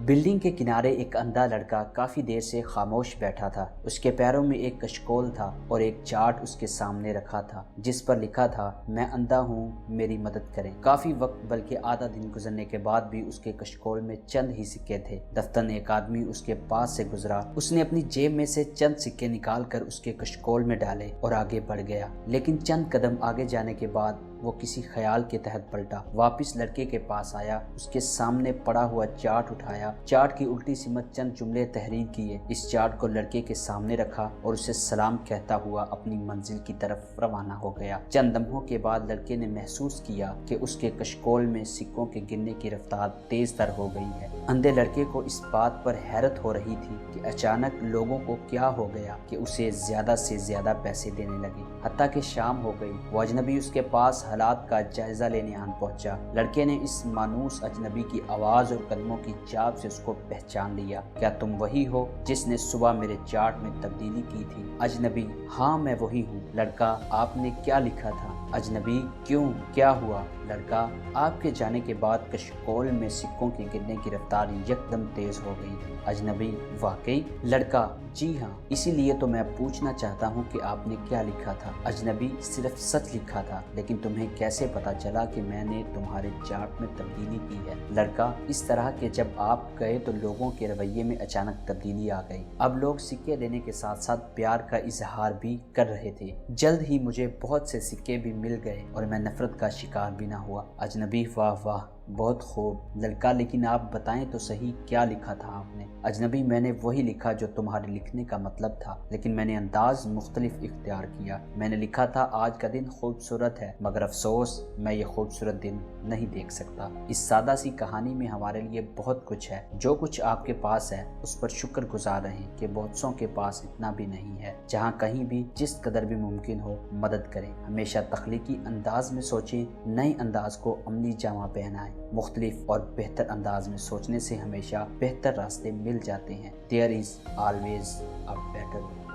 Building کے کنارے ایک اندھا لڑکا کافی دیر سے خاموش بیٹھا تھا۔ اس کے پیروں میں ایک کشکول تھا اور ایک چارٹ اس کے سامنے رکھا تھا جس پر لکھا تھا، میں اندھا ہوں، میری مدد کریں۔ کافی وقت بلکہ آدھا دن گزرنے کے بعد بھی اس کے کشکول میں چند ہی سکے تھے۔ دفتر ایک آدمی اس کے پاس سے گزرا۔ اس نے اپنی جیب میں سے چند سکے نکال کر اس کے کشکول میں ڈالے اور آگے بڑھ گیا، لیکن چند قدم آگے جانے کے بعد وہ کسی خیال کے تحت پلٹا۔ واپس لڑکے کے پاس آیا، اس کے سامنے پڑا ہوا چارٹ اٹھایا، چارٹ کی الٹی سمت چند جملے تحریر کیے، اس چارٹ کو لڑکے کے سامنے رکھا اور اسے سلام کہتا ہوا اپنی منزل کی طرف روانہ ہو گیا۔ چند لمحوں کے بعد لڑکے نے محسوس کیا کہ اس کے کشکول میں سکوں کے گرنے کی رفتار تیز تر ہو گئی ہے۔ اندھے لڑکے کو اس بات پر حیرت ہو رہی تھی کہ اچانک لوگوں کو کیا ہو گیا کہ اسے زیادہ سے زیادہ پیسے دینے لگے۔ حتیٰ کہ شام ہو گئی، وہ اجنبی اس کے پاس حالات کا جائزہ لینے آن پہنچا۔ لڑکے نے اس مانوس اجنبی کی آواز اور قدموں کی چاپ سے اس کو پہچان لیا۔ کیا تم وہی ہو جس نے صبح میرے چارٹ میں تبدیلی کی تھی؟ اجنبی: ہاں میں وہی ہوں۔ لڑکا: آپ نے کیا لکھا تھا؟ اجنبی: کیوں، کیا ہوا؟ لڑکا: آپ کے جانے کے بعد کشکول میں سکوں کے گرنے کی رفتار یکدم تیز ہو گئی تھی۔ اجنبی: واقعی؟ لڑکا: جی ہاں، اسی لیے تو میں پوچھنا چاہتا ہوں کہ آپ نے کیا لکھا تھا؟ اجنبی: صرف سچ لکھا تھا، لیکن تمہیں کیسے پتا چلا کہ میں نے تمہارے چارٹ میں تبدیلی کی ہے؟ لڑکا: اس طرح کہ جب آپ گئے تو لوگوں کے رویے میں اچانک تبدیلی آ گئی۔ اب لوگ سکے دینے کے ساتھ ساتھ پیار کا اظہار بھی کر رہے تھے۔ جلد ہی مجھے بہت سے سکے بھی مل گئے اور میں نفرت کا شکار بھی نہ ہوا۔ اجنبی: واہ واہ، بہت خوب۔ لڑکا: لیکن آپ بتائیں تو صحیح، کیا لکھا تھا آپ نے؟ اجنبی: میں نے وہی لکھا جو تمہارے لکھنے کا مطلب تھا، لیکن میں نے انداز مختلف اختیار کیا۔ میں نے لکھا تھا، آج کا دن خوبصورت ہے، مگر افسوس میں یہ خوبصورت دن نہیں دیکھ سکتا۔ اس سادہ سی کہانی میں ہمارے لیے بہت کچھ ہے۔ جو کچھ آپ کے پاس ہے اس پر شکر گزار رہیں کہ بہت سوں کے پاس اتنا بھی نہیں ہے۔ جہاں کہیں بھی جس قدر بھی ممکن ہو مدد کریں۔ ہمیشہ تخلیقی انداز میں سوچیں، نئے انداز کو عملی جامہ پہنائیں۔ مختلف اور بہتر انداز میں سوچنے سے ہمیشہ بہتر راستے مل جاتے ہیں۔ There is always a better way۔